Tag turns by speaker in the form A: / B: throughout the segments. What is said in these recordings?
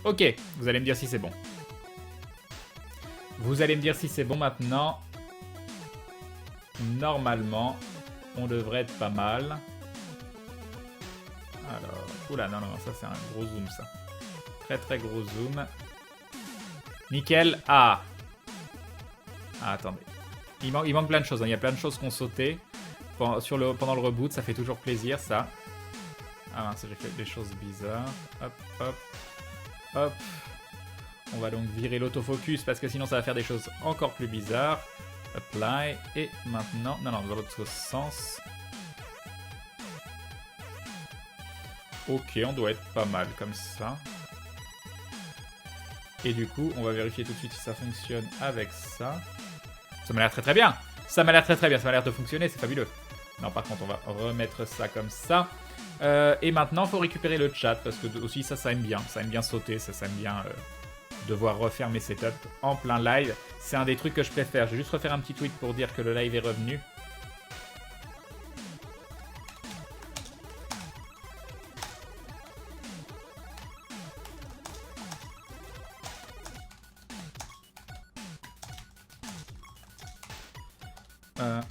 A: Ok, vous allez me dire si c'est bon. Vous allez me dire si c'est bon maintenant. Normalement, on devrait être pas mal. Alors, oula, non, ça c'est un gros zoom, ça. Très très gros zoom. Nickel. Ah, attendez. Il manque plein de choses, hein. Il y a plein de choses qu'on sautait pendant le reboot, ça fait toujours plaisir, ça. Ah mince, j'ai fait des choses bizarres. Hop, hop, hop. On va donc virer l'autofocus parce que sinon ça va faire des choses encore plus bizarres. Apply. Et maintenant... Non, dans l'autre sens. Ok, on doit être pas mal comme ça. Et du coup, on va vérifier tout de suite si ça fonctionne avec ça. Ça m'a l'air très très bien. Ça m'a l'air très très bien. Ça m'a l'air de fonctionner, c'est fabuleux. Non, par contre, on va remettre ça comme ça. Et maintenant, il faut récupérer le chat parce que aussi ça aime bien. Ça aime bien sauter, ça aime bien devoir refaire mes setups en plein live. C'est un des trucs que je préfère. Je vais juste refaire un petit tweet pour dire que le live est revenu.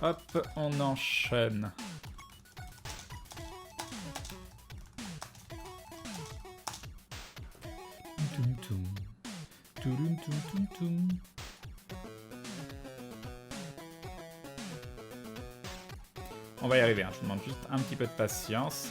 A: Hop, on enchaîne. On va y arriver, hein. Je vous demande juste un petit peu de patience.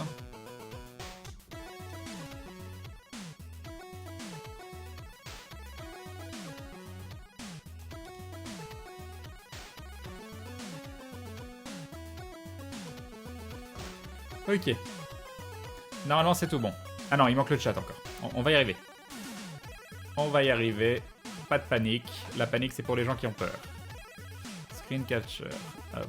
A: Ok. Normalement, c'est tout bon. Ah non, il manque le chat encore. On va y arriver. On va y arriver. Pas de panique. La panique, c'est pour les gens qui ont peur. Screen capture. Hop.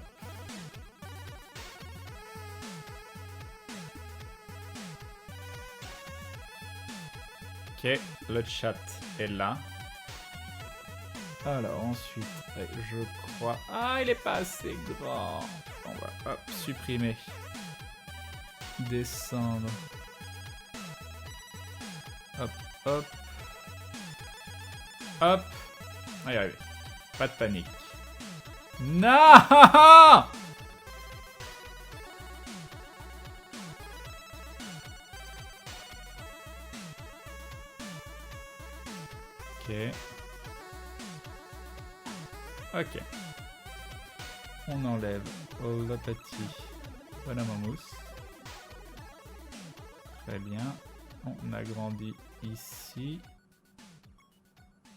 A: Ok, le chat est là. Alors ensuite, je crois... Ah, il est pas assez grand. On va hop, supprimer. Descendre. Hop, hop. Hop. On va y arriver. Pas de panique. Non! Ok. Ok. On enlève le petit bonhomme en mousse. Très bien. On agrandit ici.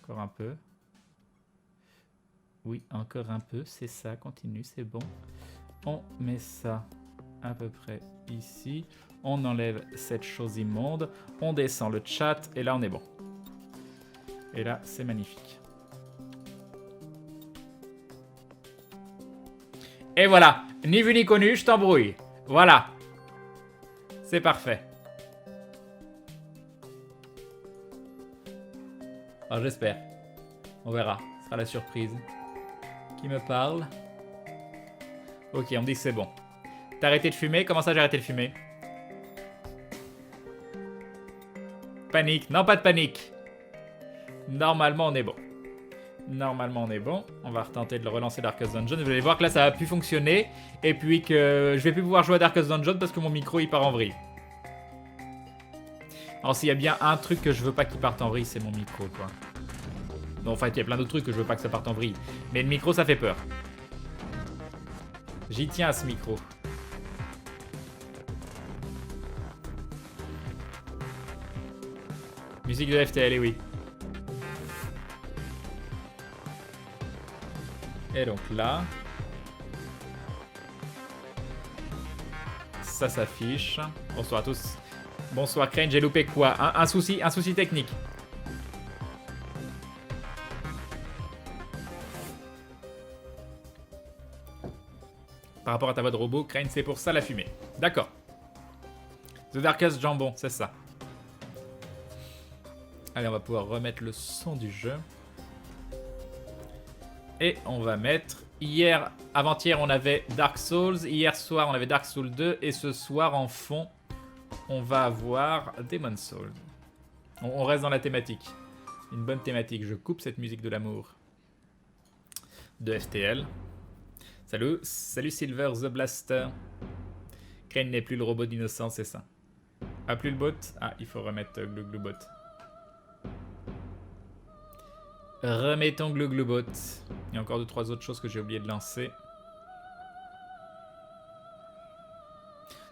A: Encore un peu. Oui, encore un peu. C'est ça, continue, c'est bon. On met ça à peu près ici. On enlève cette chose immonde. On descend le chat et là, on est bon. Et là, c'est magnifique. Et voilà. Ni vu ni connu, je t'embrouille. Voilà. C'est parfait. Alors, j'espère. On verra. Ce sera la surprise. Qui me parle? Ok, on me dit que c'est bon. T'as arrêté de fumer? Comment ça, j'ai arrêté de fumer? Panique. Non, pas de panique. Normalement, on est bon. Normalement, on est bon. On va retenter de le relancer Darkest Dungeon. Vous allez voir que là, ça va plus fonctionner. Et puis que je vais plus pouvoir jouer à Darkest Dungeon parce que mon micro, il part en vrille. Alors, s'il y a bien un truc que je veux pas qu'il parte en vrille, c'est mon micro, quoi. Non, enfin, il y a plein d'autres trucs que je veux pas que ça parte en vrille. Mais le micro, ça fait peur. J'y tiens à ce micro. Musique de FTL, et oui. Et donc là, ça s'affiche. Bonsoir à tous. Bonsoir Crane, j'ai loupé quoi? Un souci technique. Par rapport à ta voix de robot, Crane, c'est pour ça la fumée. D'accord. The Darkest Jambon, c'est ça. Allez, on va pouvoir remettre le son du jeu. Et on va mettre... Avant-hier, on avait Dark Souls. Hier soir, on avait Dark Souls 2. Et ce soir, en fond, on va avoir Demon's Souls. On reste dans la thématique. Une bonne thématique. Je coupe cette musique de l'amour. De FTL. Salut Silver the Blaster. Crane n'est plus le robot d'innocence, c'est ça. Ah, plus le bot. Ah, il faut remettre Glouglou-bot. Remettons Glouglou-bot. Il y a encore 2-3 autres choses que j'ai oublié de lancer.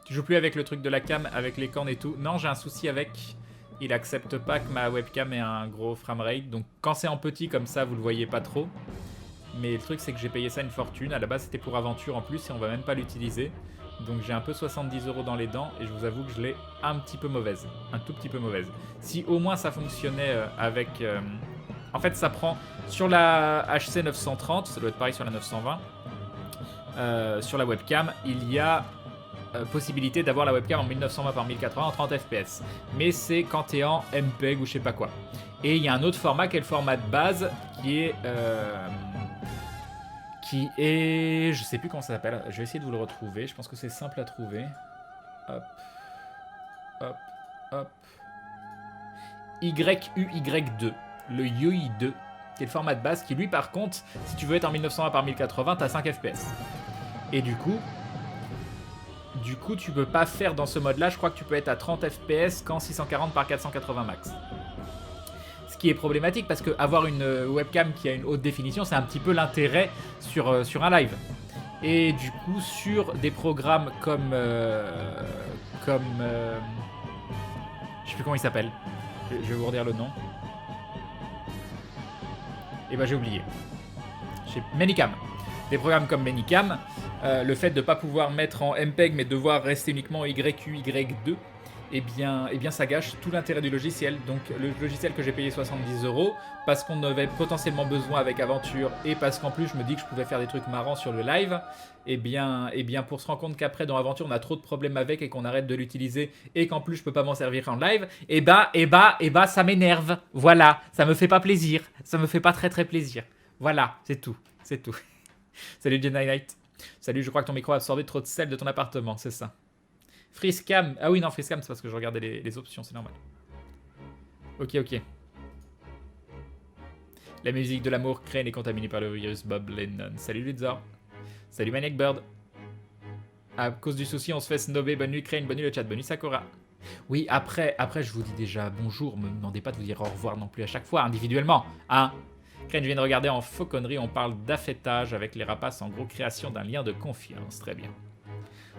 A: Tu joues plus avec le truc de la cam, avec les cornes et tout? Non, j'ai un souci avec. Il accepte pas que ma webcam ait un gros framerate. Donc quand c'est en petit comme ça, vous le voyez pas trop. Mais le truc, c'est que j'ai payé ça une fortune. À la base, c'était pour aventure en plus et on va même pas l'utiliser. Donc j'ai un peu 70 € dans les dents et je vous avoue que je l'ai un petit peu mauvaise. Un tout petit peu mauvaise. Si au moins ça fonctionnait avec... En fait, ça prend sur la HC 930, ça doit être pareil sur la 920. Sur la webcam, il y a possibilité d'avoir la webcam en 1920 par 1080 en 30 fps. Mais c'est quand tu es en MPEG ou je sais pas quoi. Et il y a un autre format qui est le format de base qui est... je sais plus comment ça s'appelle. Je vais essayer de vous le retrouver. Je pense que c'est simple à trouver. Hop. Hop. Hop. YUY2. Le UI2. Qui est le format de base. Qui lui par contre, si tu veux être en 1920 par 1080, t'as 5 fps. Et du coup, tu peux pas faire dans ce mode-là. Je crois que tu peux être à 30 fps qu'en 640 par 480 max. Ce qui est problématique parce que avoir une webcam qui a une haute définition, c'est un petit peu l'intérêt sur un live. Et du coup, sur des programmes comme je sais plus comment il s'appelle. Je vais vous redire le nom. Et ben j'ai oublié. Manycam. Des programmes comme Manycam, le fait de ne pas pouvoir mettre en MPEG mais devoir rester uniquement en YUY2, eh bien ça gâche tout l'intérêt du logiciel. Donc le logiciel que j'ai payé 70 € parce qu'on avait potentiellement besoin avec Aventure et parce qu'en plus je me dis que je pouvais faire des trucs marrants sur le live, eh bien pour se rendre compte qu'après dans Aventure on a trop de problèmes avec et qu'on arrête de l'utiliser et qu'en plus je peux pas m'en servir en live, ça m'énerve. Voilà, ça me fait pas plaisir, ça me fait pas très très plaisir. Voilà, c'est tout. Salut Jedi Knight. Salut, je crois que ton micro a absorbé trop de sel de ton appartement, c'est ça. Freecam. Ah oui, non, Freecam, c'est parce que je regardais les options, c'est normal. Ok. La musique de l'amour Crane est contaminée par le virus Bob Lennon. Salut Lutzor. Salut Maniac Bird. À cause du souci, on se fait snobber. Bonne nuit Crane, bonne nuit le chat, bonne nuit Sakura. Oui, après, je vous dis déjà bonjour. Me demandez pas de vous dire au revoir non plus à chaque fois, individuellement. Hein. Crane, je viens de regarder en fauconnerie, on parle d'affêtage avec les rapaces, en gros création d'un lien de confiance. Très bien.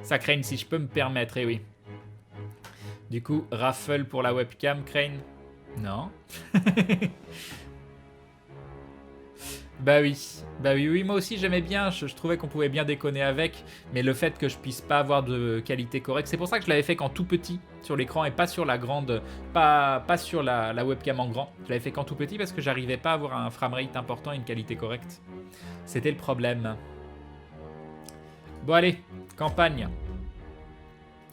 A: Ça, Crane, si je peux me permettre, eh oui. Du coup, raffle pour la webcam, Crane? Non. Bah oui, moi aussi j'aimais bien, je trouvais qu'on pouvait bien déconner avec, mais le fait que je puisse pas avoir de qualité correcte, c'est pour ça que je l'avais fait qu'en tout petit sur l'écran et pas sur la grande, pas sur la webcam en grand. Je l'avais fait qu'en tout petit parce que j'arrivais pas à avoir un framerate important et une qualité correcte. C'était le problème. Bon allez, campagne.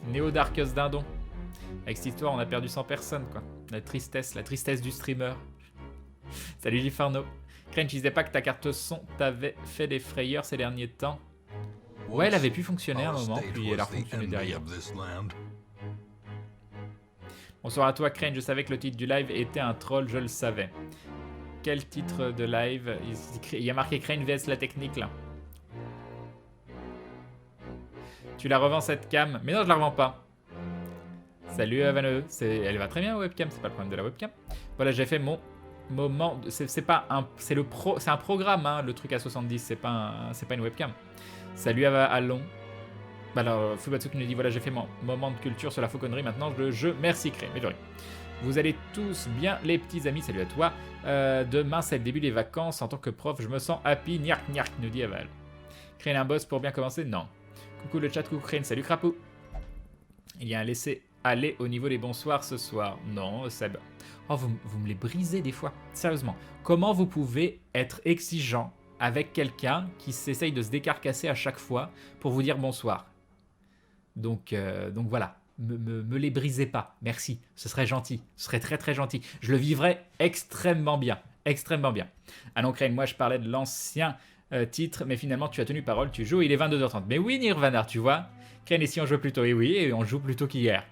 A: Néo Darkus Dindon. Avec cette histoire, on a perdu 100 personnes quoi. La tristesse du streamer. Salut Gifarno. Crane, tu disais pas que ta carte son t'avait fait des frayeurs ces derniers temps? Ouais, elle avait pu fonctionner à un moment, puis elle a fonctionné derrière. Bonsoir à toi, Crane. Je savais que le titre du live était un troll, je le savais. Quel titre de live? Il y a marqué Crane vs la technique là. Tu la revends cette cam? Mais non, je la revends pas. Salut Vaneux. Elle va très bien webcam, c'est pas le problème de la webcam. Voilà, j'ai fait mon moment. C'est un programme, hein, le truc à 70, c'est pas une webcam. Salut Alon. Alors, Fubatsu qui nous dit voilà, j'ai fait mon moment de culture sur la fauconnerie, maintenant le jeu. Merci Crane. Mais de rien. Vous allez tous bien, les petits amis. Salut à toi. Demain, c'est le début des vacances. En tant que prof, je me sens happy. Niark, nous dit Aval. Crane un boss pour bien commencer? Non. Coucou le chat, coucou Crane. Salut Crapou. Il y a un laisser-aller au niveau des bonsoirs ce soir. Non, Seb. Oh, vous me les brisez des fois. Sérieusement. Comment vous pouvez être exigeant avec quelqu'un qui s'essaye de se décarcasser à chaque fois pour vous dire bonsoir? Donc voilà. Me les brisez pas. Merci. Ce serait gentil. Ce serait très très gentil. Je le vivrais extrêmement bien. Extrêmement bien. Ah non, Crane, moi je parlais de l'ancien titre, mais finalement tu as tenu parole, tu joues, il est 22h30. Mais oui, Nirvana, tu vois. Crane, ici on joue plus tôt. Et oui, on joue plus tôt qu'hier.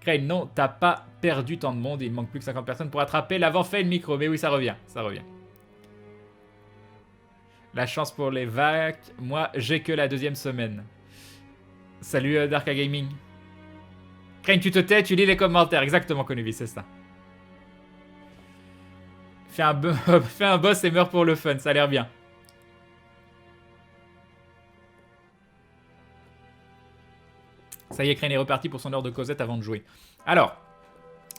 A: Crane, non, t'as pas perdu tant de monde. Il manque plus que 50 personnes pour attraper l'avant-fait le micro. Mais oui, ça revient, ça revient. La chance pour les vagues. Moi, j'ai que la 2e semaine. Salut Darka Gaming. Crane, tu te tais, tu lis les commentaires. Exactement, Konubi, c'est ça. Fais un boss et meurs pour le fun, ça a l'air bien. Ça y est, Crane est reparti pour son heure de Cosette avant de jouer. Alors,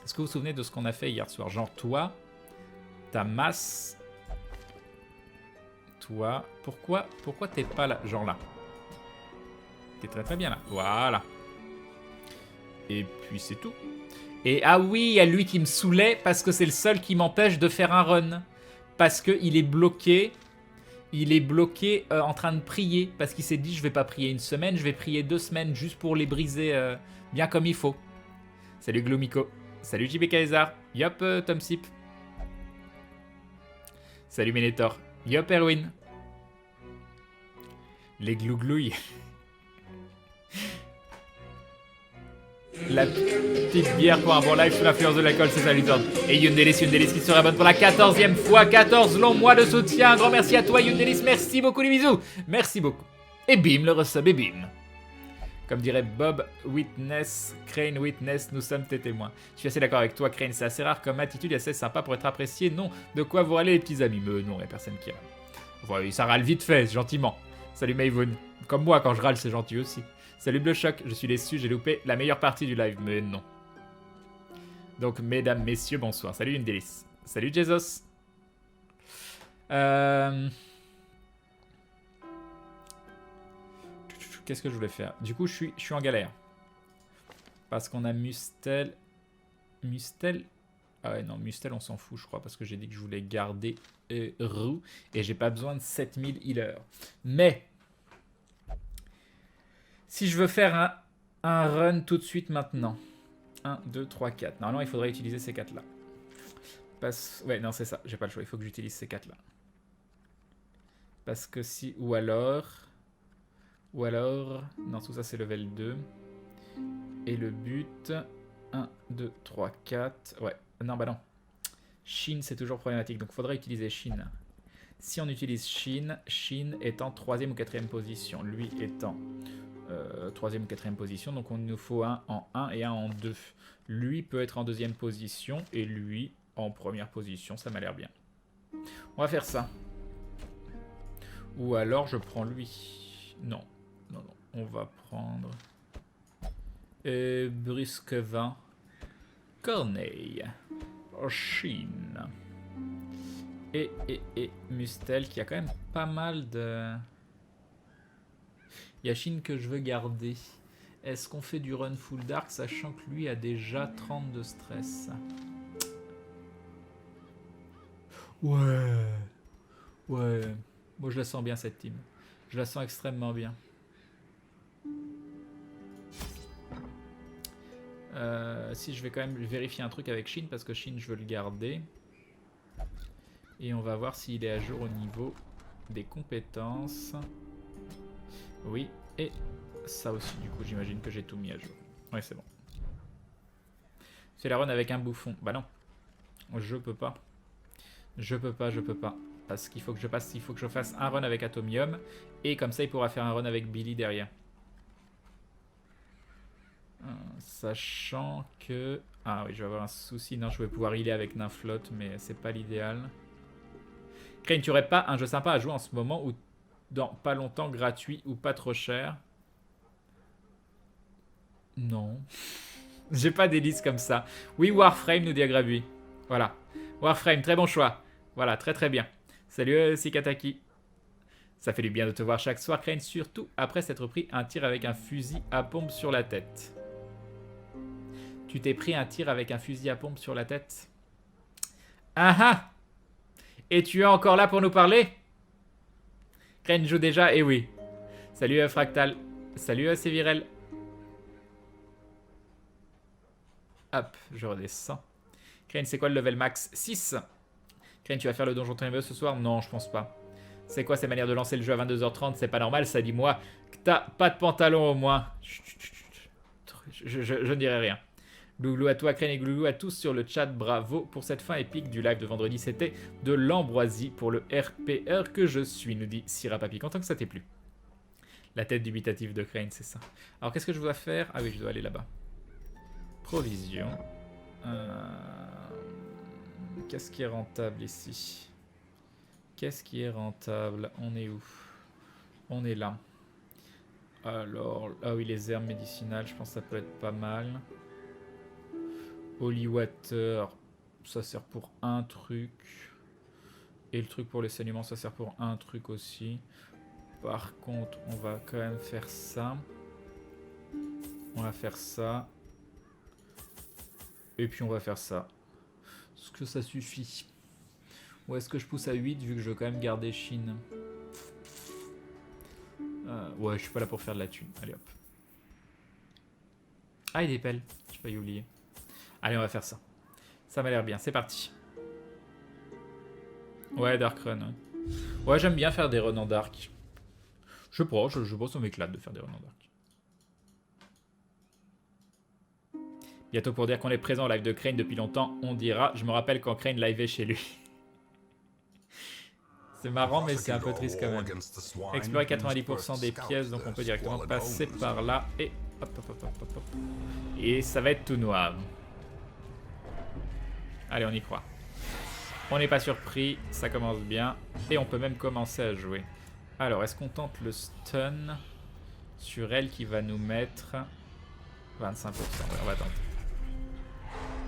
A: est-ce que vous vous souvenez de ce qu'on a fait hier soir? Genre toi, ta masse... Toi, pourquoi t'es pas là? Genre là. T'es très très bien là. Voilà. Et puis c'est tout. Et ah oui, il y a lui qui me saoulait parce que c'est le seul qui m'empêche de faire un run. Parce qu'il est bloqué. Il est bloqué en train de prier. Parce qu'il s'est dit, je vais pas prier une semaine, je vais prier 2 semaines juste pour les briser bien comme il faut. Salut Gloomico. Salut JB Kaisar. Yop Tom Sip. Salut Menetor. Yop Erwin. Les glouglouilles. La petite bière pour un bon live sur l'influence de l'alcool, c'est ça Luthor. Et Yundelis qui se rabonne pour la 14e fois. 14 longs mois de soutien. Un grand merci à toi Yundelis. Merci beaucoup les bisous. Merci beaucoup. Et bim le resub et bim. Comme dirait Bob Witness, Crane Witness, nous sommes tes témoins. Je suis assez d'accord avec toi Crane, c'est assez rare comme attitude et assez sympa pour être apprécié. Non, de quoi vous râler les petits amis. Mais non, il n'y a personne qui râle. Enfin, ça râle vite fait, gentiment. Salut Mayvoon. Comme moi, quand je râle, c'est gentil aussi. Salut Bleu Choc, je suis déçu, j'ai loupé la meilleure partie du live. Mais non. Donc, mesdames, messieurs, bonsoir. Salut une délice. Salut Jesus. Qu'est-ce que je voulais faire? Du coup, je suis en galère. Parce qu'on a Mustel. Mustel? Ah ouais, non, Mustel, on s'en fout, je crois. Parce que j'ai dit que je voulais garder Roux. Et j'ai pas besoin de 7000 healers. Mais, si je veux faire un run tout de suite maintenant. 1, 2, 3, 4. Normalement, il faudrait utiliser ces 4-là. Ouais, non, c'est ça. J'ai pas le choix. Il faut que j'utilise ces 4-là. Parce que si... Ou alors... Non, tout ça, c'est level 2. Et le but... 1, 2, 3, 4... Ouais. Non, bah non. Shin, c'est toujours problématique. Donc, il faudrait utiliser Shin. Si on utilise Shin, Shin est en 3e ou 4e position. Lui étant 3e ou 4e position. Donc, on nous faut un en 1 et un en 2. Lui peut être en 2e position et lui en 1re position. Ça m'a l'air bien. On va faire ça. Ou alors, je prends lui. Non. Non, non. On va prendre... Brusquevin. Corneille. Chine. Et Mustel qui a quand même pas mal de... Il y a Chine que je veux garder. Est-ce qu'on fait du run full dark sachant que lui a déjà 30 de stress? Ouais. Ouais. Moi je la sens bien cette team. Je la sens extrêmement bien. Si je vais quand même vérifier un truc avec Shin parce que Shin je veux le garder. Et on va voir s'il est à jour au niveau des compétences. Oui, et ça aussi du coup j'imagine que j'ai tout mis à jour. Oui c'est bon. C'est la run avec un bouffon. Bah non, je peux pas. Je peux pas. Parce qu'il faut que je fasse un run avec Atomium. Et comme ça il pourra faire un run avec Billy derrière. Sachant que... Ah oui, je vais avoir un souci. Non, je vais pouvoir healer avec Nymflot, mais c'est pas l'idéal. Crane, tu aurais pas un jeu sympa à jouer en ce moment ou dans pas longtemps, gratuit ou pas trop cher? Non. J'ai pas des listes comme ça. Oui, Warframe, nous dit Agrabui. Voilà. Warframe, très bon choix. Voilà, très très bien. Salut Sikataki. Ça fait du bien de te voir chaque soir, Crane, surtout après s'être pris un tir avec un fusil à pompe sur la tête. Tu t'es pris un tir avec un fusil à pompe sur la tête? Ah ah! Et tu es encore là pour nous parler? Crane joue déjà, et oui. Salut Fractal. Salut Sévirel. Hop, je redescends. Crane, c'est quoi le level max? 6. Crane, tu vas faire le donjon ténébreux ce soir? Non, je pense pas. C'est quoi ces manières de lancer le jeu à 22h30? C'est pas normal, ça, dis-moi. Que t'as pas de pantalon au moins. Je ne dirai rien. Glouglou à toi, Crane et Glouglou à tous sur le chat. Bravo pour cette fin épique du live de vendredi. C'était de l'ambroisie pour le RPR que je suis, nous dit Syrah Papi. Content que ça t'ait plu. La tête dubitative de Crane, c'est ça. Alors, qu'est-ce que je dois faire? Ah oui, je dois aller là-bas. Provision. Qu'est-ce qui est rentable ici? Qu'est-ce qui est rentable? On est où? On est là. Alors, ah oui, les herbes médicinales, je pense que ça peut être pas mal. Holy Water, ça sert pour un truc. Et le truc pour les saignements, ça sert pour un truc aussi. Par contre, on va quand même faire ça. On va faire ça. Et puis on va faire ça. Est-ce que ça suffit? Ou est-ce que je pousse à 8 vu que je veux quand même garder Chine? Ouais, je suis pas là pour faire de la thune. Allez hop. Ah, il y a des pelles. J'ai failli oublier. Allez, on va faire ça. Ça m'a l'air bien. C'est parti. Ouais, Dark Run. Ouais, j'aime bien faire des runs en Dark. Je sais pas, ça m'éclate de faire des runs en Dark. Bientôt pour dire qu'on est présent au live de Crane depuis longtemps, on dira. Je me rappelle quand Crane liveait chez lui. C'est marrant, mais c'est un peu triste quand même. Explorer 90% des pièces, donc on peut directement passer par là. Et hop, hop, hop, hop, hop. Et ça va être tout noir. Allez, on y croit. On n'est pas surpris, ça commence bien. Et on peut même commencer à jouer. Alors, est-ce qu'on tente le stun sur elle qui va nous mettre 25%? Ouais, on va tenter.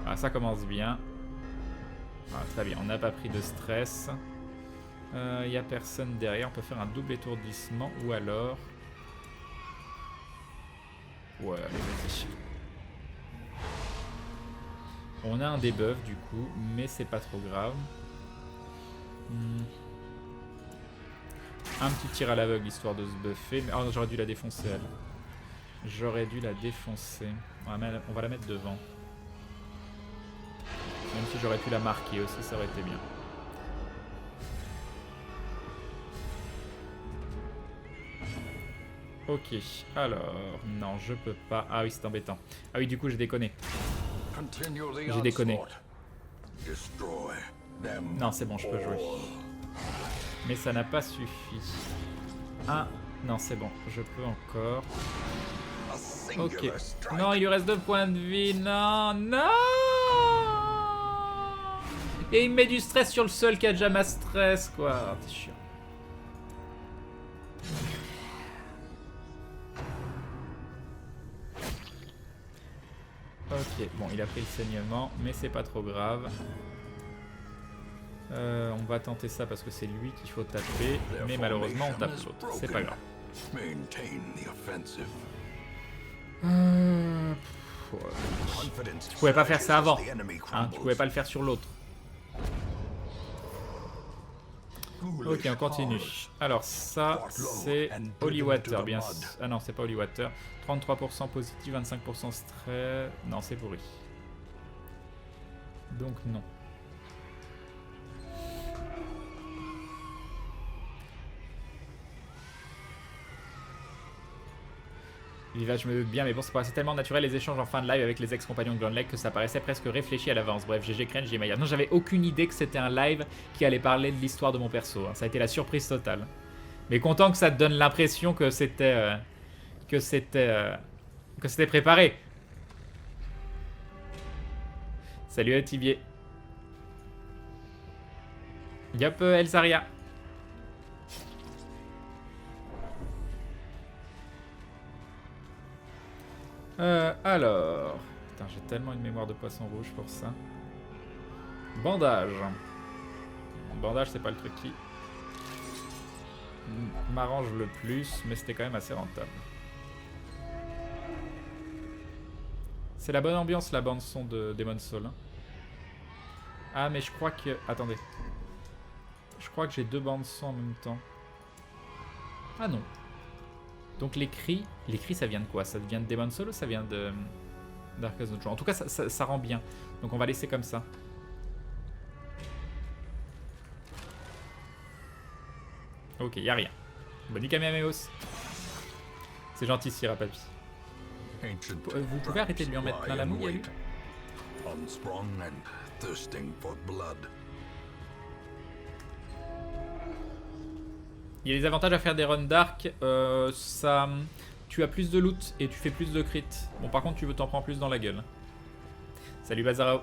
A: Ah, ça commence bien. Ah, très bien, on n'a pas pris de stress. Il n'y a personne derrière. On peut faire un double étourdissement ou alors... Ouais, allez, vas-y. On a un debuff du coup, mais c'est pas trop grave. Un petit tir à l'aveugle histoire de se buffer. Mais... Oh, j'aurais dû la défoncer elle. J'aurais dû la défoncer. On va la mettre devant. Même si j'aurais pu la marquer aussi, ça aurait été bien. Ok, alors... Non, je peux pas... Ah oui, c'est embêtant. Ah oui, du coup, j'ai déconné. J'ai déconné. Non, c'est bon, je peux jouer. Mais ça n'a pas suffi. Ah, non, c'est bon, je peux encore. Ok. Non, il lui reste 2 points de vie. Non, non. Et il met du stress sur le seul qui a déjà ma stress, quoi. C'est chiant. Ok, bon, il a pris le saignement, mais c'est pas trop grave. On va tenter ça parce que c'est lui qu'il faut taper, mais malheureusement on tape l'autre, c'est pas grave. Tu pouvais pas faire ça avant, hein, tu pouvais pas le faire sur l'autre. Ok, on continue. Alors ça, c'est Holy Water, bien sûr. Ah non, c'est pas Holy Water. 33% positif, 25% stress. Non, c'est pourri. Donc non. Vivage, je me doute bien, mais bon, ça paraissait tellement naturel les échanges en fin de live avec les ex-compagnons de Grand Lake que ça paraissait presque réfléchi à l'avance. Bref, GG Crane, GG Maya. Non, j'avais aucune idée que c'était un live qui allait parler de l'histoire de mon perso. Hein. Ça a été la surprise totale. Mais content que ça te donne l'impression que c'était... que c'était préparé. Salut Tibier. Yop, Elsaria. Alors... Putain, j'ai tellement une mémoire de poisson rouge pour ça. Bandage. Bandage, c'est pas le truc qui m'arrange le plus, mais c'était quand même assez rentable. C'est la bonne ambiance, la bande son de Demon's Souls. Ah, mais je crois que... Attendez. Je crois que j'ai 2 bandes son en même temps. Ah non. Donc les cris ça vient de quoi? Ça vient de Demon's Souls ou ça vient de Darkest Dungeon? En tout cas, ça rend bien. Donc on va laisser comme ça. Ok, y'a rien. Bonne Kamehameos. C'est gentil, Syrah Papi. Vous pouvez arrêter de lui en mettre plein la mouille à lui?
B: Unsprung and thirsting for blood.
A: Il y a des avantages à faire des runs dark. Tu as plus de loot et tu fais plus de crit. Bon, par contre, tu veux t'en prendre plus dans la gueule. Salut Bazarao.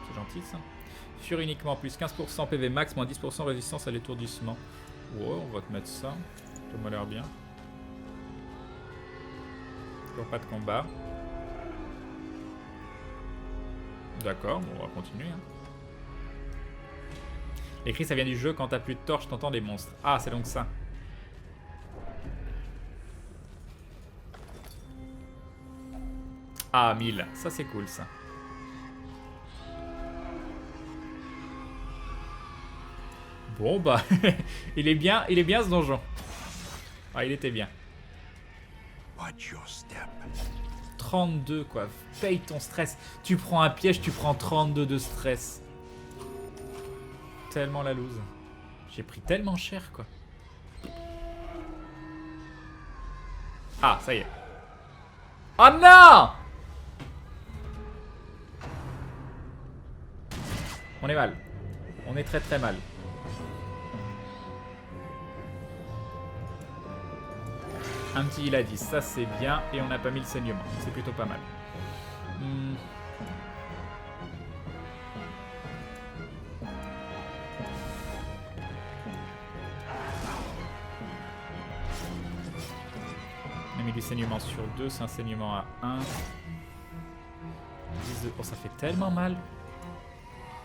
A: C'est gentil ça. Fure uniquement, plus 15% PV max, moins 10% résistance à l'étourdissement. Ouais, on va te mettre ça. Ça m'a l'air bien. Toujours pas de combat. D'accord, bon, on va continuer. Hein. Les cris, ça vient du jeu. Quand t'as plus de torches, t'entends des monstres. Ah, c'est donc ça. Ah, 1000. Ça, c'est cool, ça. Bon, bah... il est bien ce donjon. Ah, il était bien. 32, quoi. Paye ton stress. Tu prends un piège, tu prends 32 de stress. Tellement la loose. J'ai pris tellement cher, quoi. Ah, ça y est. Oh non! On est mal. On est très très mal. Un petit il a 10, ça c'est bien. Et on n'a pas mis le saignement. C'est plutôt pas mal. On a mis du saignement sur 2, c'est un saignement à 1. Oh, ça fait tellement mal.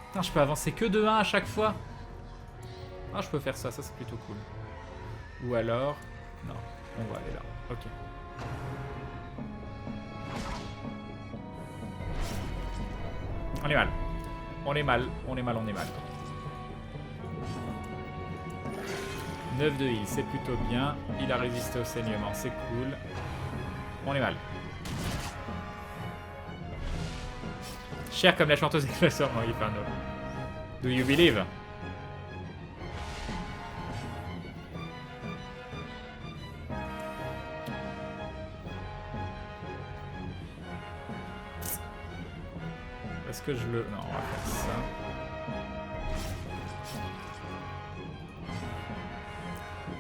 A: Putain, je peux avancer que de 1 à chaque fois. Ah, je peux faire ça, ça c'est plutôt cool. Ou alors... Non, on va aller là. Ok. On est mal. On est mal, on est mal, on est mal. 9 de heal, c'est plutôt bien. Il a résisté au saignement, c'est cool. On est mal. Cher comme la chanteuse éclaireur dans Inferno. Do you believe? Est-ce que je le... Non, on va faire ça.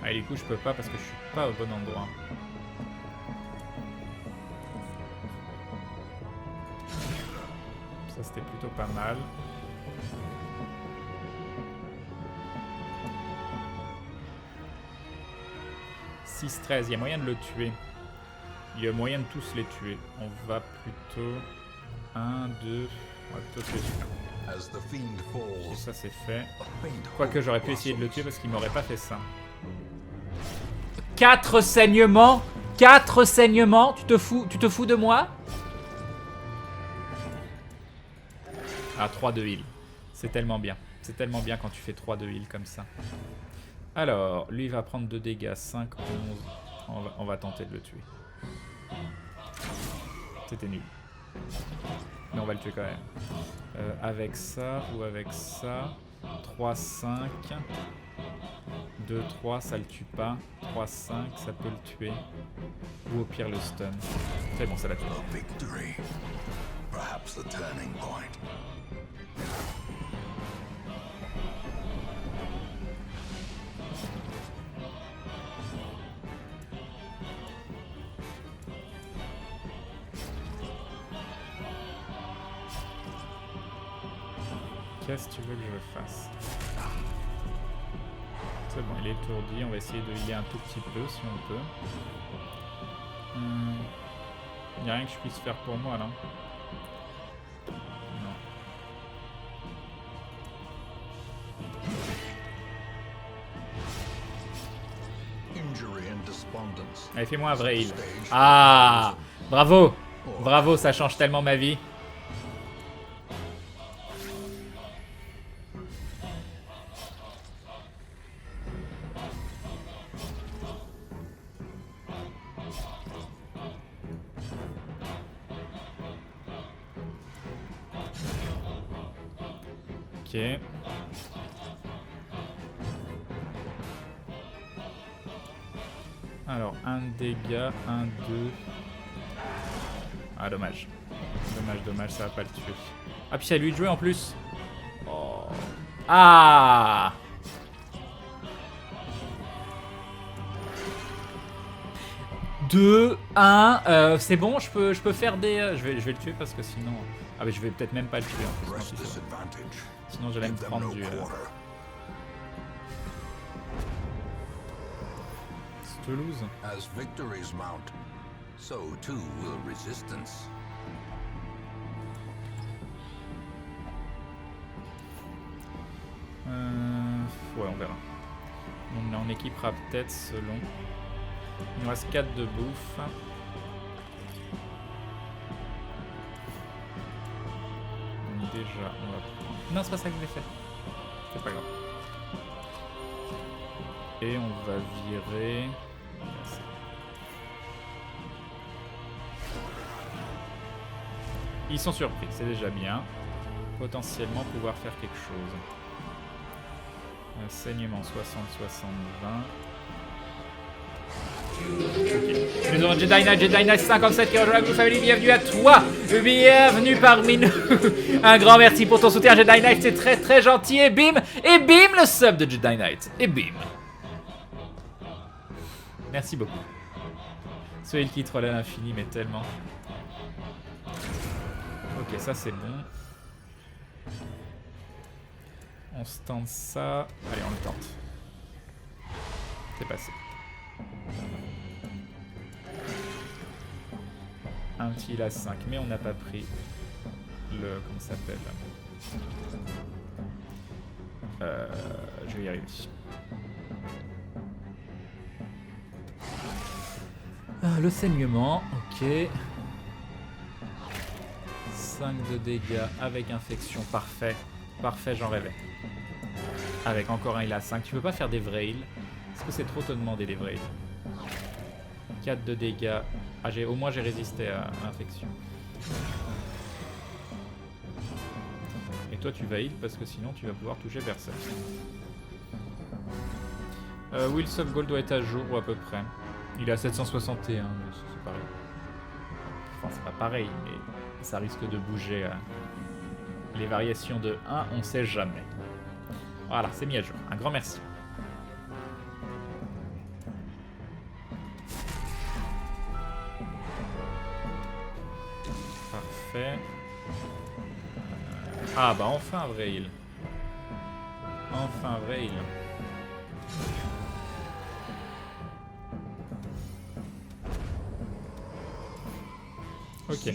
A: Ah, et du coup, je peux pas parce que je suis pas au bon endroit. Ça, c'était plutôt pas mal. « 6-13, il y a moyen de le tuer. Il y a moyen de tous les tuer. On va plutôt... 1, 2... On va plutôt tuer celui-là. Ça, c'est fait. Quoique, j'aurais pu essayer de le tuer parce qu'il m'aurait pas fait ça. 4 saignements! 4 saignements! Tu te fous de moi? Ah, 3 de heal. C'est tellement bien. C'est tellement bien quand tu fais 3 de heal comme ça. Alors, lui il va prendre 2 dégâts. 5, 11. On va tenter de le tuer. C'était nul. Mais on va le tuer quand même. Avec ça ou avec ça. 3, 5. 2, 3, ça le tue pas. 3, 5, ça peut le tuer. Ou au pire le stun. C'est bon, ça l'a tué. Qu'est-ce que tu veux que je fasse? C'est bon, il est étourdi. On va essayer de healer un tout petit peu si on peut. Il n'y a rien que je puisse faire pour moi là. Non. Allez, fais-moi un vrai heal. Ah! Bravo! Bravo, ça change tellement ma vie. Ok. Alors, un dégât, 1, 2. Ah, dommage. Dommage, ça va pas le tuer. Ah, puis c'est à lui de jouer en plus. Oh. Ah! Deux, 1, c'est bon, je peux faire des... je vais le tuer parce que sinon... Ah mais je vais peut-être même pas le tuer en plus. Sinon j'allais me prendre du... C'est Toulouse.
B: As victories mount, so too will resistance.
A: Ouais, on verra. On équipera peut-être selon... Il nous reste 4 de bouffe. Déjà, on va... Non, c'est pas ça que je voulais faire. C'est pas grave. Et on va virer... Ils sont surpris, c'est déjà bien. Potentiellement pouvoir faire quelque chose. Saignement 60, 60, 20. Okay. Nous avons Jedi Knight 57 qui rejoint la Blue Family. Bienvenue à toi. Bienvenue parmi nous. Un grand merci pour ton soutien, Jedi Knight. C'est très très gentil. Et bim le sub de Jedi Knight. Et bim. Merci beaucoup. Soyez le qui troll à l'infini, mais tellement. Ok, ça c'est bon. On se tente ça. Allez, on le tente. C'est passé. Un petit il a 5, mais on n'a pas pris le... Comment ça s'appelle je vais y arriver. Le saignement, ok. 5 de dégâts avec infection, parfait. Parfait, j'en rêvais. Avec encore un il a 5. Tu peux pas faire des vrais heals? Est-ce que c'est trop te demander des vrais heals? 4 de dégâts. Ah, au moins j'ai résisté à l'infection. Et toi tu vas heal parce que sinon tu vas pouvoir toucher personne. Wheels of Gold doit être à jour ou à peu près. Il est à 761, mais c'est pareil. Enfin c'est pas pareil, mais ça risque de bouger. Les variations de 1, on sait jamais. Voilà, c'est mis à jour. Un grand merci. Parfait. Ah bah enfin un vrai heal. Enfin un vrai heal. Ok.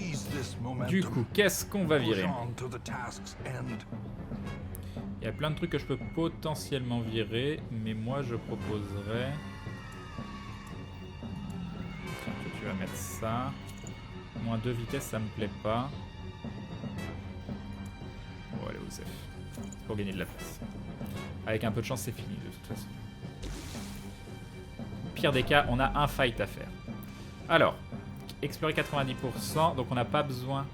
A: Du coup, qu'est-ce qu'on va virer? Il y a plein de trucs que je peux potentiellement virer, mais moi je proposerais... Tiens, tu vas mettre ça. Moins 2 vitesses, ça me plaît pas. Bon, allez, Osef. C'est pour gagner de la place. Avec un peu de chance, c'est fini de toute façon. Pire des cas, on a un fight à faire. Alors, explorer 90%, donc on n'a pas besoin...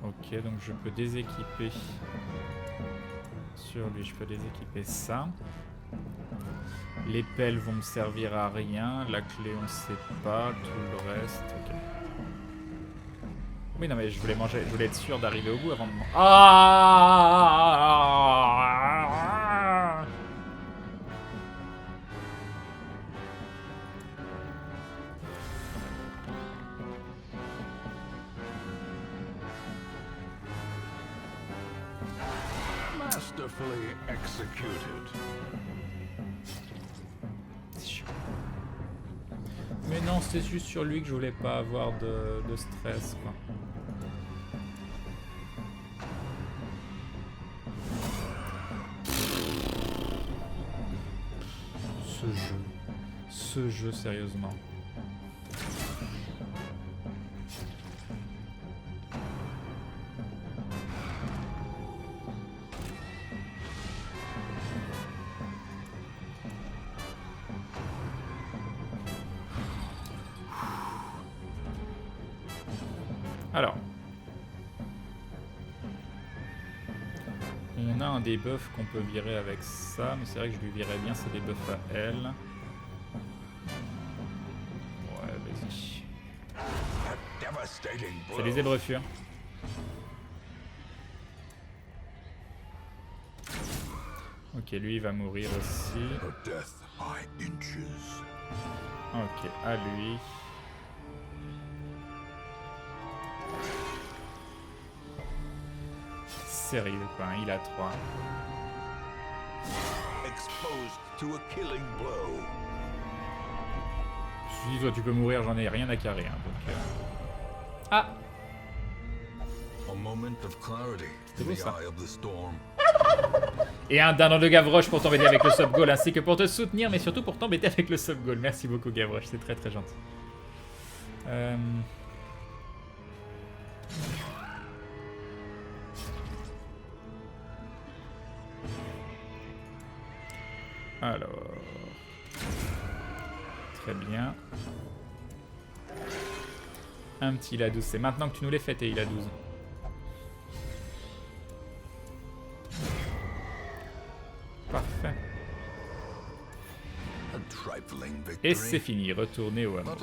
A: Ok, donc je peux déséquiper sur lui, je peux déséquiper ça. Les pelles vont me servir à rien, la clé on sait pas, tout le reste, ok. Oui non mais je voulais manger, je voulais être sûr d'arriver au bout avant de manger. Ah!
B: Masterfully executed.
A: Mais non, c'était juste sur lui que je voulais pas avoir de stress, quoi. Ce jeu, sérieusement. Alors, on a un debuff qu'on peut virer avec ça, mais c'est vrai que je lui virais bien ces debuffs à elle. C'est les zébrefures. Ok, lui il va mourir aussi. Ok, à lui. Sérieux quoi, hein, il a 3. Si toi tu peux mourir, j'en ai rien à carrer. Hein, donc, Ah! C'est beau ça. Et un dindon de Gavroche pour t'embêter avec le sub goal ainsi que pour te soutenir, mais surtout pour t'embêter avec le sub goal. Merci beaucoup Gavroche, c'est très très gentil. Alors... Très bien. Un petit ILA 12, c'est maintenant que tu nous les fais tes ILA 12. Parfait. Et c'est fini, retournez au hameau.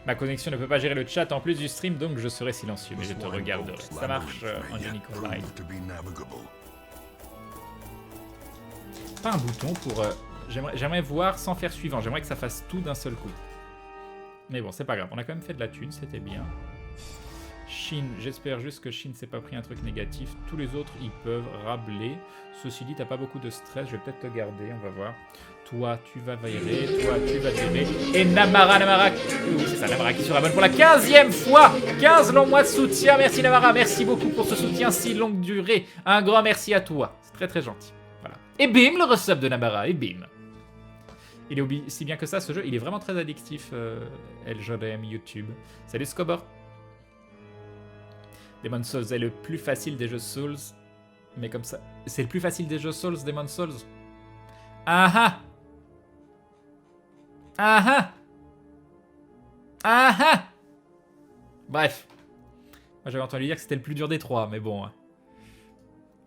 A: Ma connexion ne peut pas gérer le chat en plus du stream, donc je serai silencieux, mais je te regarderai. Ça marche, Angelique Online. Pas un bouton pour... J'aimerais voir sans faire suivant, j'aimerais que ça fasse tout d'un seul coup. Mais bon, c'est pas grave, on a quand même fait de la thune, c'était bien. Shin, j'espère juste que Shin s'est pas pris un truc négatif. Tous les autres, ils peuvent rabler. Ceci dit, t'as pas beaucoup de stress, je vais peut-être te garder, on va voir. Toi, tu vas virer, toi, tu vas virer. Et Namara, oui, c'est ça, Namara qui sera bonne pour la 15e fois. 15 longs mois de soutien, merci Namara, merci beaucoup pour ce soutien si longue durée. Un grand merci à toi, c'est très très gentil. Voilà. Et bim, le resub de Namara, et bim. Il est aussi bien que ça, ce jeu, il est vraiment très addictif, LJDM YouTube. Salut Scobor. Demon's Souls est le plus facile des jeux Souls. Mais comme ça... C'est le plus facile des jeux Souls, Demon's Souls. Ah ah! Ah ah! Ah ah! Bref. Moi j'avais entendu dire que c'était le plus dur des trois, mais bon.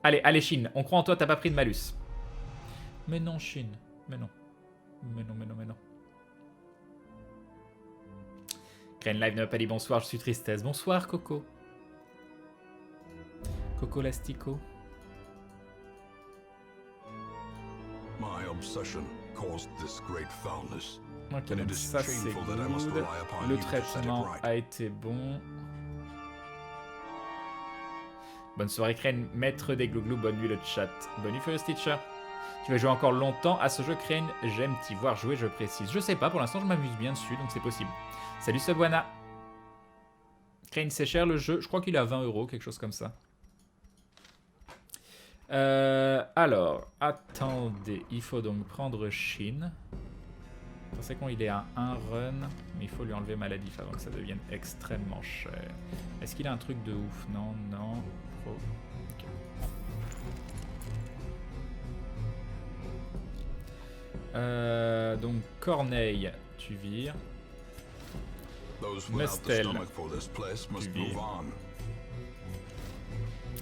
A: Allez, allez Shin, on croit en toi, t'as pas pris de malus. Mais non Shin, mais non. Mais non, mais non, mais non. Crane Live ne m'a pas dit bonsoir, je suis tristesse. Bonsoir Coco. Coco Lastico. Ok, donc ça c'est good. Le traitement a été bon. Bonne soirée Crane, maître des glouglous, bonne nuit le chat. Bonne nuit First Teacher. Tu vas jouer encore longtemps à ce jeu Crane, j'aime t'y voir jouer, je précise. Je sais pas, pour l'instant je m'amuse bien dessus, donc c'est possible. Salut Subwana. Crane c'est cher le jeu, je crois qu'il est à 20 €, quelque chose comme ça. Alors, attendez, il faut donc prendre Shin. C'est con, il est à 1 run, mais il faut lui enlever maladif avant que ça devienne extrêmement cher. Est-ce qu'il a un truc de ouf? Non, non. Oh. Okay. Donc Corneille, tu vires. Mestel, tu vires.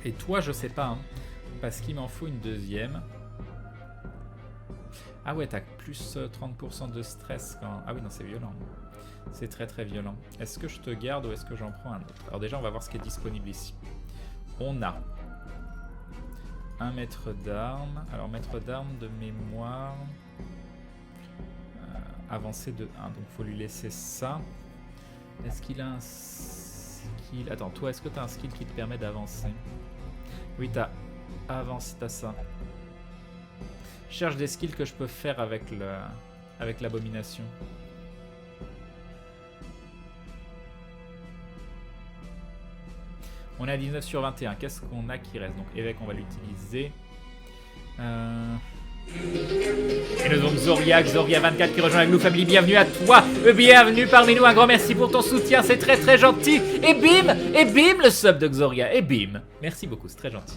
A: Et toi, je sais pas, hein, parce qu'il m'en faut une deuxième. Ah ouais, t'as plus 30% de stress quand... Ah oui, non, c'est violent. C'est très très violent. Est-ce que je te garde ou est-ce que j'en prends un autre? Alors déjà, on va voir ce qui est disponible ici. On a un maître d'armes. Alors, maître d'armes de mémoire... avancé de 1, donc faut lui laisser ça. Est-ce qu'il a un skill? Attends, toi, est-ce que tu as un skill qui te permet d'avancer? Oui, t'as avancé, t'as ça. Je cherche des skills que je peux faire avec l'abomination. On est à 19 sur 21. Qu'est-ce qu'on a qui reste? Donc évêque, on va l'utiliser. Et nous donc Zoria 24 qui rejoint la Glou Family, bienvenue à toi, bienvenue parmi nous, un grand merci pour ton soutien, c'est très très gentil, et bim le sub de Xoria, et bim, merci beaucoup, c'est très gentil.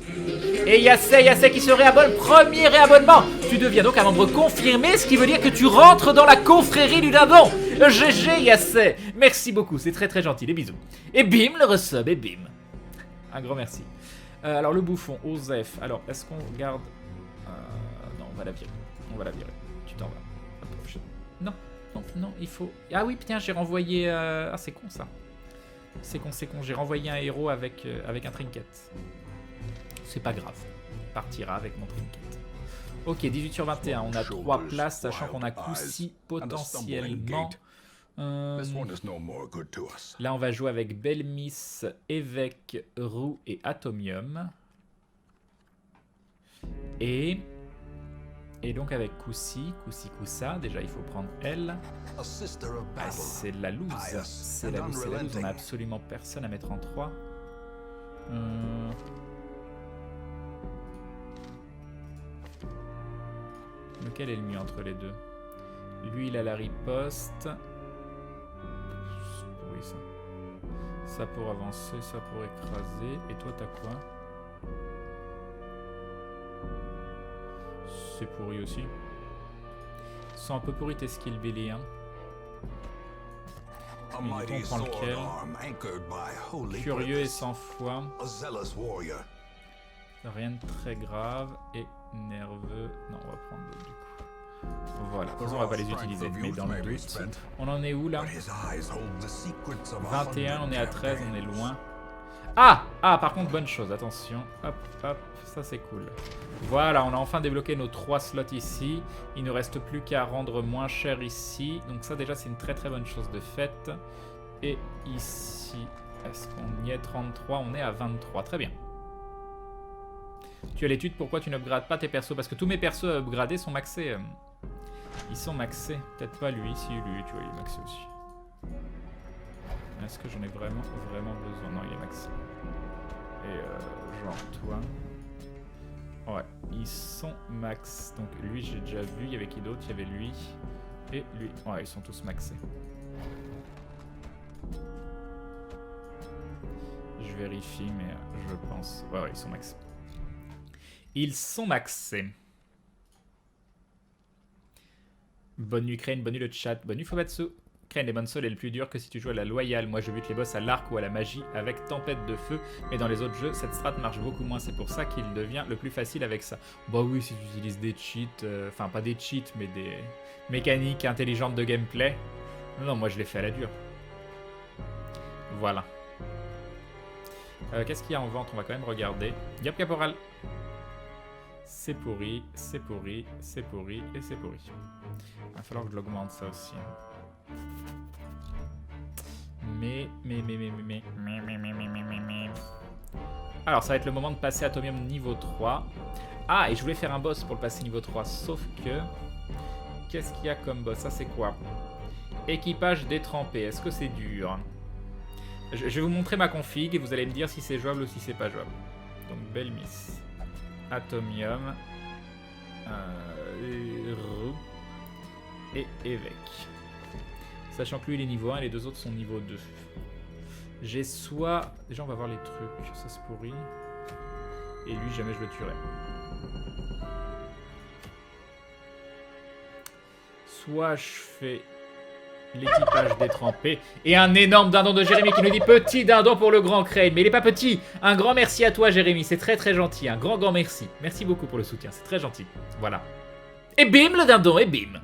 A: Et Yassé qui se réabonne, premier réabonnement, tu deviens donc un membre confirmé, ce qui veut dire que tu rentres dans la confrérie du dindon. GG Yassé, merci beaucoup, c'est très très gentil, des bisous. Et bim le resub, et bim, un grand merci. Alors le bouffon, Osef, alors est-ce qu'on garde... On va la virer. On va la virer. Tu t'en vas. Non, non, non, il faut... Ah oui, putain, j'ai renvoyé... Ah, c'est con, ça. C'est con, c'est con. J'ai renvoyé un héros avec un trinket. C'est pas grave. Il partira avec mon trinket. Ok, 18 sur 21. On a 3 places, sachant qu'on a coup-ci potentiellement. Là, on va jouer avec Belmis, Évêque, Roux et Atomium. Et donc avec Koussi, Koussa, déjà il faut prendre elle. Ah, c'est la loose. C'est la loose. On a absolument personne à mettre en 3. Lequel est le mieux entre les deux? Lui, il a la riposte. Oui, ça. Ça pour avancer, ça pour écraser. Et toi, t'as quoi? C'est pourri aussi. Ils sont un peu pourris tes skills, Billy. Hein. Mais on prend lequel? Curieux et sans foi. Rien de très grave. Et nerveux. Non, on va prendre l'autre du coup. Voilà, de toute façon, on va pas les utiliser. Mais dans le doute. On en est où là? 21, on est à 13, on est loin. Ah! Ah, par contre, bonne chose, attention. Hop, hop, ça c'est cool. Voilà, on a enfin débloqué nos 3 slots ici. Il ne reste plus qu'à rendre moins cher ici. Donc ça déjà, c'est une très très bonne chose de fait. Et ici, est-ce qu'on y est? 33, on est à 23, très bien. Tu as l'étude, pourquoi tu n'upgrades pas tes persos? Parce que tous mes persos upgradés sont maxés. Ils sont maxés. Peut-être pas lui, si lui, tu vois, il est maxé aussi. Est-ce que j'en ai vraiment besoin? Non, il est maxé. Et genre toi. Ouais, ils sont max. Donc lui, j'ai déjà vu. Il y avait qui d'autre? Il y avait lui et lui. Ouais, ils sont tous maxés. Je vérifie, mais je pense... Ouais, ils sont maxés. Ils sont maxés. Bonne nuit Crane, bonne nuit le chat, bonne nuit Fubatsu. Crane, les bonnes sols est le plus dur que si tu joues à la loyale. Moi je bute les boss à l'arc ou à la magie avec tempête de feu. Mais dans les autres jeux, cette strat marche beaucoup moins. C'est pour ça qu'il devient le plus facile avec ça. Bah oui, si tu utilises des cheats, enfin pas des cheats, mais des mécaniques intelligentes de gameplay. Non, moi je l'ai fait à la dure. Voilà. Qu'est-ce qu'il y a en vente? On va quand même regarder. Gap Caporal. C'est pourri, c'est pourri, c'est pourri et c'est pourri. Il va falloir que je l'augmente ça aussi. Mais. Alors ça va être le moment de passer Atomium niveau 3. Ah, et je voulais faire un boss pour le passer niveau 3, sauf que... Qu'est-ce qu'il y a comme boss? Ça c'est quoi? Équipage détrempé, est-ce que c'est dur? Je vais vous montrer ma config et vous allez me dire si c'est jouable ou si c'est pas jouable. Donc Belmis, Atomium, et Évêque. Sachant que lui il est niveau 1 et les deux autres sont niveau 2. J'ai soit... Déjà on va voir les trucs, ça c'est pourri. Et lui jamais je le tuerai. Soit je fais l'équipage détrempé et un énorme dindon de Jérémy qui nous dit petit dindon pour le grand Crane. Mais il est pas petit. Un grand merci à toi Jérémy, c'est très très gentil. Un grand merci. Merci beaucoup pour le soutien, c'est très gentil. Voilà. Et bim le dindon, et bim.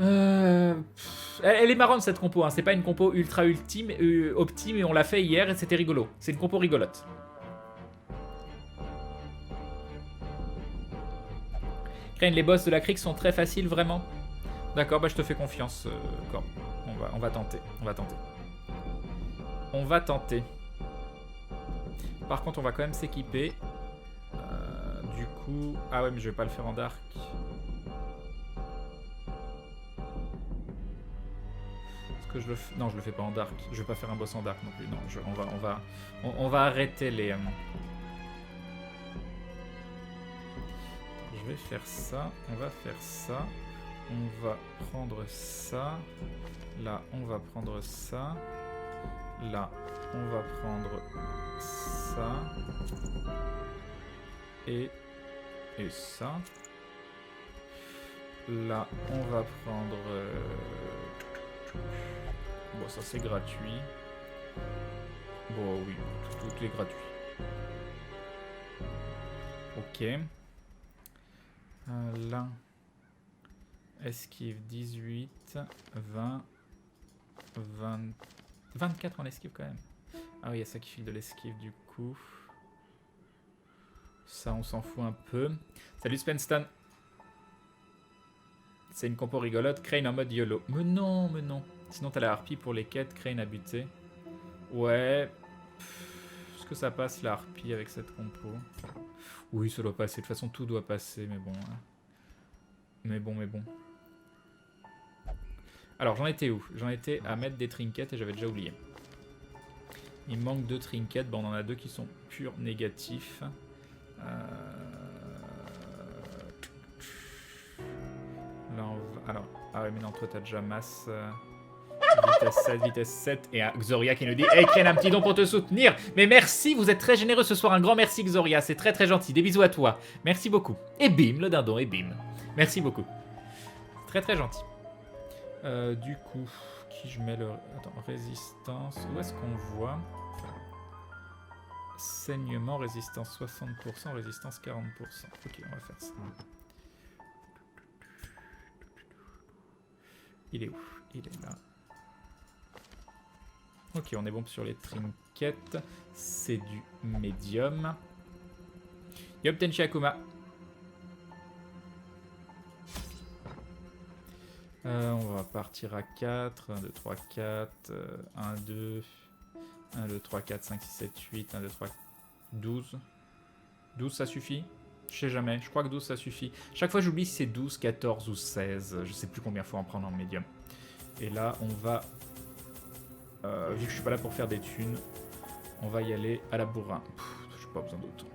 A: Elle est marrante cette compo, hein. C'est pas une compo ultra ultime, optime et on l'a fait hier et c'était rigolo. C'est une compo rigolote. Crane, les boss de la crique sont très faciles vraiment. D'accord, bah je te fais confiance, Corbe. On va tenter. On va tenter. Par contre, on va quand même s'équiper. Du coup... Ah ouais, mais je vais pas le faire en dark. Est-ce que je le fais... Non, je le fais pas en dark. Je vais pas faire un boss en dark non plus. Non, on va arrêter les... Je vais faire ça. On va faire ça. On va prendre ça. Là, on va prendre ça. Là, on va prendre ça. Et ça. Là, on va prendre... Bon, ça c'est gratuit. Bon, oui, tout est gratuit. Ok. Là. Esquive 18, 20, 20, 24 en esquive quand même. Ah oui, il y a ça qui file de l'esquive du coup. Ça, on s'en fout un peu. Salut Spenston. C'est une compo rigolote. Crane en mode YOLO. Mais non, mais non. Sinon, t'as la harpie pour les quêtes. Crane à buter. Ouais. Est-ce que ça passe la harpie avec cette compo? Oui, ça doit passer. De toute façon, tout doit passer. Mais bon. Hein. Mais bon. Alors, j'en étais où? J'en étais à mettre des trinkets et j'avais déjà oublié. Il me manque 2 trinkets. Bon, on en a 2 qui sont purs négatifs. Là, on va... Alors, ah ouais, mais non, toi, t'as déjà masse. Vitesse 7. Et Xoria qui nous dit hey, Crane, un petit don pour te soutenir. Mais merci, vous êtes très généreux ce soir. Un grand merci, Xoria. C'est très, très gentil. Des bisous à toi. Merci beaucoup. Et bim, le dindon, et bim. Merci beaucoup. Très, très gentil. Du coup, qui je mets le... Attends, résistance. Où est-ce qu'on voit saignement, résistance 60%, résistance 40%. Ok, on va faire ça. Il est où? Il est là. Ok, on est bon sur les trinkets. C'est du médium. Yop Tenchi Akuma. On va partir à 4. 1, 2, 3, 4. 1, 2. 1, 2, 3, 4, 5, 6, 7, 8. 1, 2, 3, 12. 12, ça suffit? Je sais jamais. Je crois que 12, ça suffit. Chaque fois, j'oublie si c'est 12, 14 ou 16. Je sais plus combien il faut en prendre en médium. Et là, on va... vu que je suis pas là pour faire des thunes, on va y aller à la bourrin. Je n'ai pas besoin d'autre.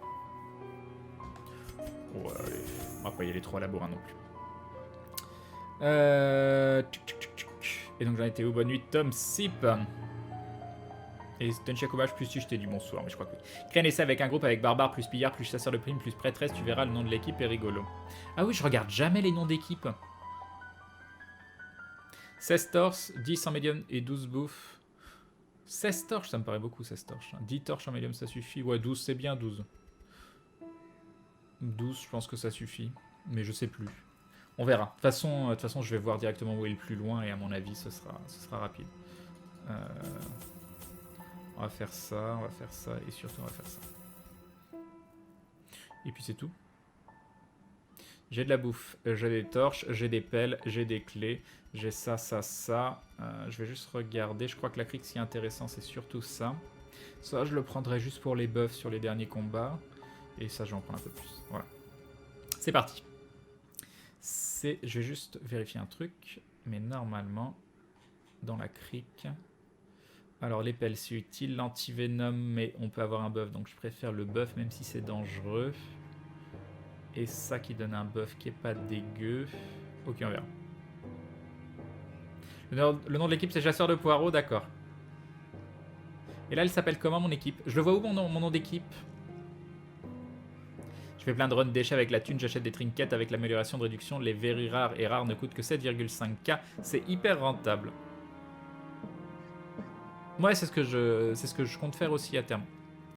A: Oh, allez. On va pas y aller trop à la bourrin non plus. Et donc j'en étais où? Bonne nuit Tom Sip. Et Tenchi Akuma, plus si je t'ai dit bonsoir, mais je crois que oui. Crane essaie avec un groupe avec barbare, plus pillard, plus chasseur de primes, plus prêtresse, tu verras le nom de l'équipe est rigolo. Ah oui, je regarde jamais les noms d'équipe. 16 torches, 10 en médium et 12 bouffes. 16 torches, ça me paraît beaucoup 16 torches. 10 torches en médium, ça suffit. Ouais, 12 c'est bien, 12. 12, je pense que ça suffit. Mais je sais plus. On verra. De toute façon, je vais voir directement où est le plus loin et à mon avis, ce sera rapide. On va faire ça et surtout on va faire ça. Et puis c'est tout. J'ai de la bouffe, j'ai des torches, j'ai des pelles, j'ai des clés, j'ai ça. Je vais juste regarder, je crois que la crique, ce qui est intéressant, c'est surtout ça. Ça, je le prendrai juste pour les buffs sur les derniers combats. Et ça, je vais en prendre un peu plus. Voilà. C'est parti. Je vais juste vérifier un truc, mais normalement, dans la crique... Alors les pelles c'est utile, l'antivenom, mais on peut avoir un buff, donc je préfère le buff même si c'est dangereux. Et ça qui donne un buff qui est pas dégueu. Ok, on verra. Le nom de l'équipe c'est Chasseur de Poireaux, d'accord. Et là elle s'appelle comment mon équipe? Je le vois où mon nom d'équipe? Je fais plein de runs déchets avec la thune, j'achète des trinkets avec l'amélioration de réduction. Les very rares et rares ne coûtent que 7,5k, c'est hyper rentable. Ouais, c'est ce que je compte faire aussi à terme.